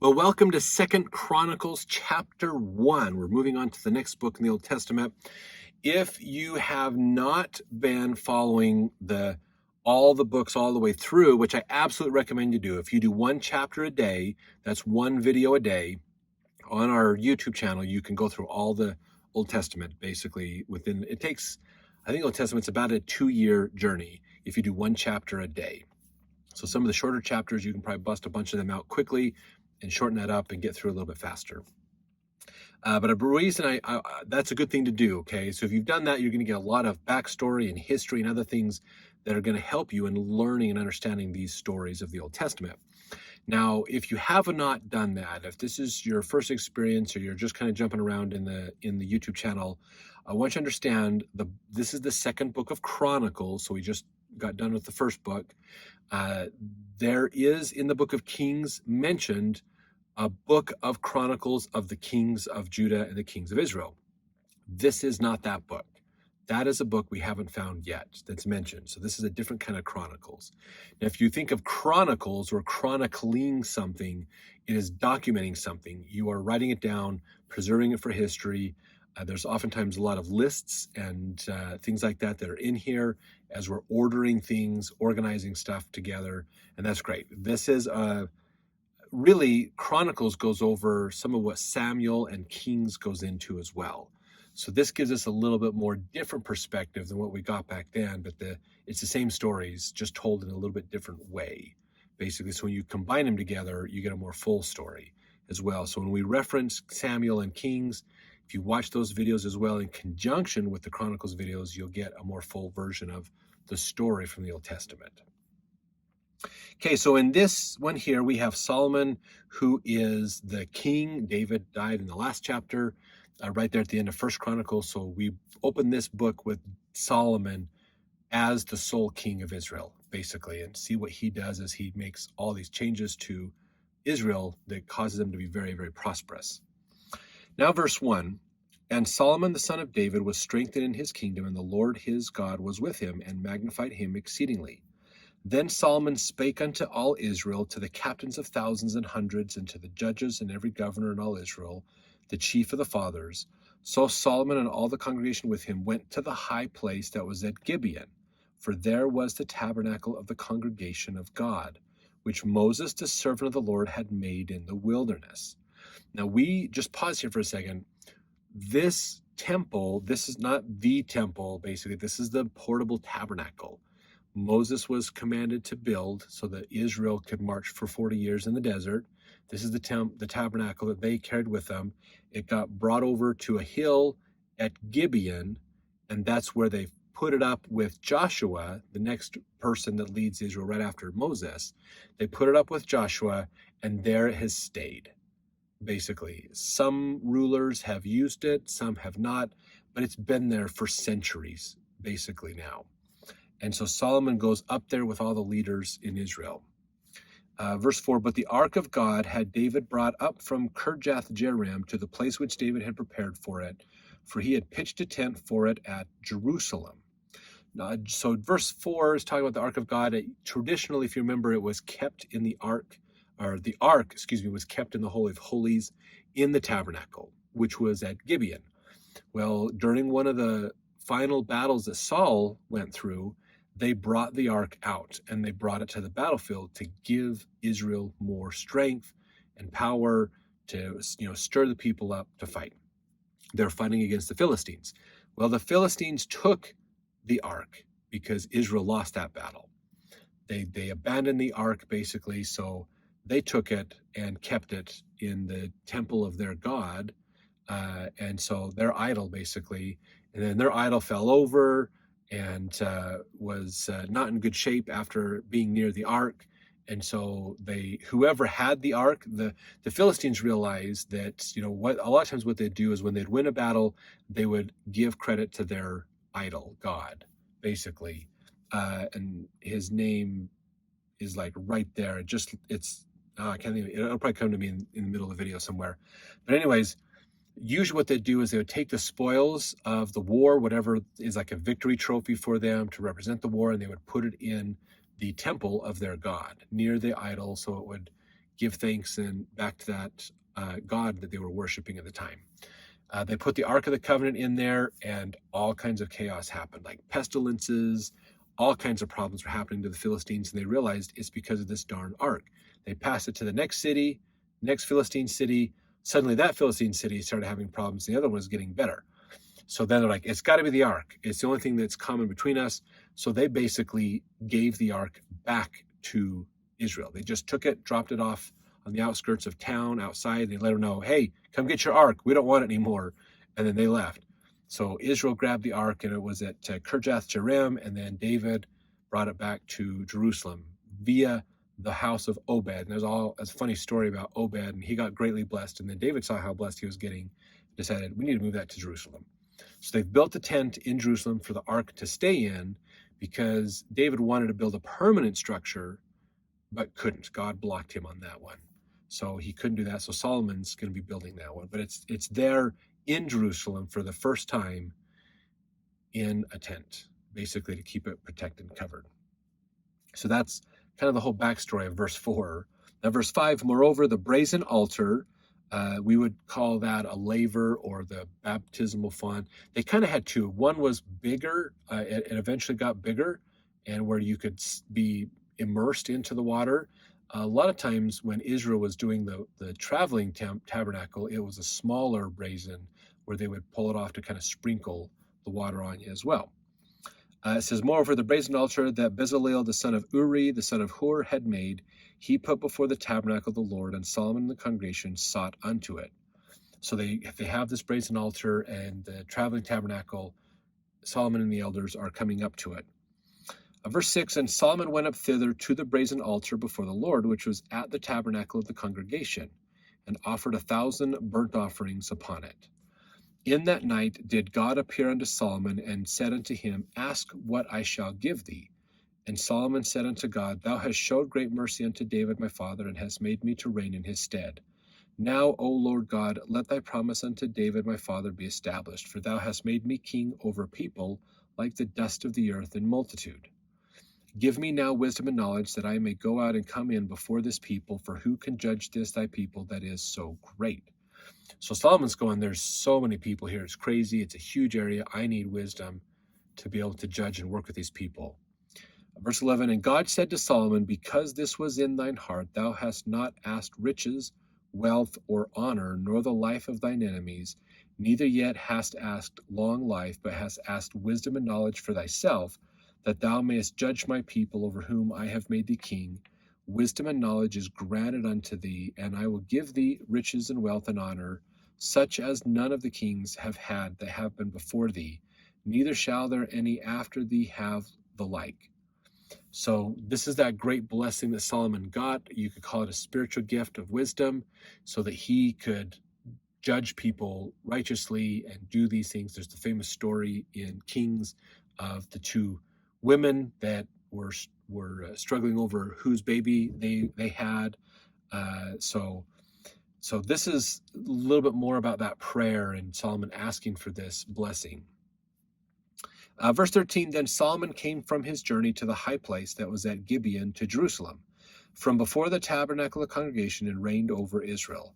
Well, welcome to Second Chronicles chapter 1. We're moving on to the next book in the Old Testament. If you have not been following all the books all the way through, which I absolutely recommend you do, if you do one chapter a day, that's one video a day, on our YouTube channel, you can go through all the Old Testament basically it takes, I think Old Testament's about a 2-year journey if you do one chapter a day. So some of the shorter chapters, you can probably bust a bunch of them out quickly and shorten that up and get through a little bit faster. But a reason that's a good thing to do, okay? So if you've done that, you're going to get a lot of backstory and history and other things that are going to help you in learning and understanding these stories of the Old Testament. Now, if you have not done that, if this is your first experience or you're just kind of jumping around in the YouTube channel, I want you to understand this is the second book of Chronicles. So we just got done with the first book. There is in the book of Kings mentioned a book of Chronicles of the kings of Judah and the kings of Israel. This is not that book. That is a book we haven't found yet that's mentioned. So this is a different kind of Chronicles. Now, if you think of Chronicles or chronicling something, it is documenting something. You are writing it down, preserving it for history. There's oftentimes a lot of lists and things like that that are in here as we're ordering things, organizing stuff together, and that's great. This is really, Chronicles goes over some of what Samuel and Kings goes into as well. So this gives us a little bit more different perspective than what we got back then, but it's the same stories, just told in a little bit different way, basically. So when you combine them together, you get a more full story as well. So when we reference Samuel and Kings, if you watch those videos as well in conjunction with the Chronicles videos, you'll get a more full version of the story from the Old Testament. Okay, so in this one here, we have Solomon, who is the king. David died in the last chapter, right there at the end of First Chronicles. So we open this book with Solomon as the sole king of Israel, basically, and see what he does as he makes all these changes to Israel that causes them to be very, very prosperous. Now, verse 1, and Solomon the son of David was strengthened in his kingdom, and the Lord his God was with him, and magnified him exceedingly. Then Solomon spake unto all Israel, to the captains of thousands and hundreds, and to the judges and every governor in all Israel, the chief of the fathers. So Solomon and all the congregation with him went to the high place that was at Gibeon, for there was the tabernacle of the congregation of God, which Moses the servant of the Lord had made in the wilderness. Now we just pause here for a second. This temple, this is not the temple, basically. This is the portable tabernacle Moses was commanded to build so that Israel could march for 40 years in the desert. This is the tabernacle that they carried with them. It got brought over to a hill at Gibeon, and that's where they put it up with Joshua, the next person that leads Israel right after Moses. They put it up with Joshua, and there it has stayed, basically. Some rulers have used it, some have not, but it's been there for centuries, basically now. And so Solomon goes up there with all the leaders in Israel. Verse 4, but the ark of God had David brought up from Kirjath-jearim to the place which David had prepared for it, for he had pitched a tent for it at Jerusalem. So verse 4 is talking about the ark of God. Traditionally, if you remember, it was kept in the ark was kept in the Holy of Holies in the tabernacle, which was at Gibeon. Well, during one of the final battles that Saul went through, they brought the ark out and they brought it to the battlefield to give Israel more strength and power to, stir the people up to fight. They're fighting against the Philistines. Well, the Philistines took the ark because Israel lost that battle. They abandoned the ark, basically, so they took it and kept it in the temple of their god, and so their idol, basically. And then their idol fell over and was not in good shape after being near the ark. And so whoever had the ark, the Philistines realized that, a lot of times what they'd do is when they'd win a battle, they would give credit to their idol, God, basically. And his name is like right there. I can't even, it'll probably come to me in the middle of the video somewhere. But anyways, usually what they do is they would take the spoils of the war, whatever is like a victory trophy for them to represent the war, and they would put it in the temple of their god near the idol, so it would give thanks and back to that God that they were worshiping at the time. They put the Ark of the Covenant in there, and all kinds of chaos happened, like pestilences, all kinds of problems were happening to the Philistines, and they realized it's because of this darn Ark. They passed it to the next city, next Philistine city. Suddenly that Philistine city started having problems. The other one was getting better. So then they're like, it's got to be the Ark. It's the only thing that's common between us. So they basically gave the Ark back to Israel. They just took it, dropped it off on the outskirts of town outside. They let them know, hey, come get your Ark. We don't want it anymore. And then they left. So Israel grabbed the Ark, and it was at Kirjath Jearim, and then David brought it back to Jerusalem via the house of Obed. And there's a funny story about Obed, and he got greatly blessed. And then David saw how blessed he was getting, decided we need to move that to Jerusalem. So they've built a tent in Jerusalem for the Ark to stay in, because David wanted to build a permanent structure, but couldn't. God blocked him on that one. So he couldn't do that. So Solomon's going to be building that one. But it's there in Jerusalem for the first time in a tent, basically to keep it protected and covered. So that's kind of the whole backstory of verse 4. Now, verse 5, moreover, the brazen altar, we would call that a laver or the baptismal font. They kind of had two. One was bigger. It eventually got bigger, and where you could be immersed into the water. A lot of times when Israel was doing the traveling tabernacle, it was a smaller brazen where they would pull it off to kind of sprinkle the water on you as well. It says, moreover, the brazen altar that Bezalel, the son of Uri, the son of Hur, had made, he put before the tabernacle of the Lord, and Solomon and the congregation sought unto it. So they have this brazen altar, and the traveling tabernacle, Solomon and the elders are coming up to it. Verse 6, and Solomon went up thither to the brazen altar before the Lord, which was at the tabernacle of the congregation, and offered 1,000 burnt offerings upon it. In that night did God appear unto Solomon, and said unto him, ask what I shall give thee. And Solomon said unto God, thou hast showed great mercy unto David my father, and hast made me to reign in his stead. Now, O Lord God, let thy promise unto David my father be established, for thou hast made me king over people like the dust of the earth in multitude. Give me now wisdom and knowledge, that I may go out and come in before this people, for who can judge this thy people that is so great? So Solomon's going, there's so many people here. It's crazy. It's a huge area. I need wisdom to be able to judge and work with these people. Verse 11, and God said to Solomon, because this was in thine heart, thou hast not asked riches, wealth, or honor, nor the life of thine enemies, neither yet hast asked long life, but hast asked wisdom and knowledge for thyself, that thou mayest judge my people over whom I have made thee king. Wisdom and knowledge is granted unto thee, and I will give thee riches and wealth and honor, such as none of the kings have had that have been before thee, neither shall there any after thee have the like. So this is that great blessing that Solomon got. You could call it a spiritual gift of wisdom, so that he could judge people righteously and do these things. There's the famous story in Kings of the two women that were struggling over whose baby they had. So this is a little bit more about that prayer and Solomon asking for this blessing. Verse 13, then Solomon came from his journey to the high place that was at Gibeon to Jerusalem, from before the tabernacle of the congregation, and reigned over Israel.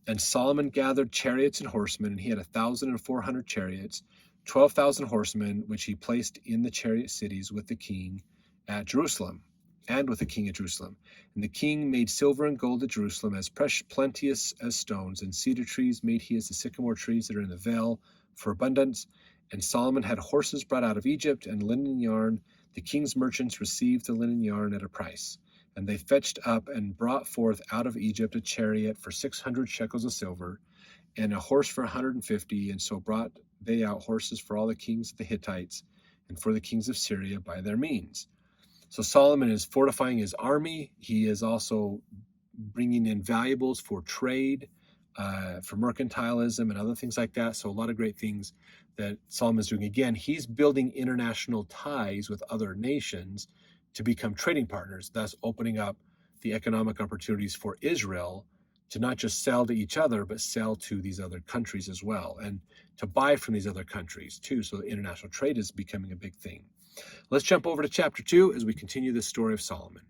And Solomon gathered chariots and horsemen, and he had 1,400 chariots, 12,000 horsemen, which he placed in the chariot cities with the king at Jerusalem, and with the king at Jerusalem. And the king made silver and gold at Jerusalem as plenteous as stones, and cedar trees made he as the sycamore trees that are in the vale for abundance. And Solomon had horses brought out of Egypt, and linen yarn. The king's merchants received the linen yarn at a price. And they fetched up and brought forth out of Egypt a chariot for 600 shekels of silver, and a horse for 150. And so brought they out horses for all the kings of the Hittites, and for the kings of Syria by their means. So Solomon is fortifying his army. He is also bringing in valuables for trade, for mercantilism and other things like that. So a lot of great things that Solomon is doing. Again, he's building international ties with other nations to become trading partners, thus opening up the economic opportunities for Israel to not just sell to each other, but sell to these other countries as well, and to buy from these other countries too. So international trade is becoming a big thing. Let's jump over to chapter 2 as we continue this story of Solomon.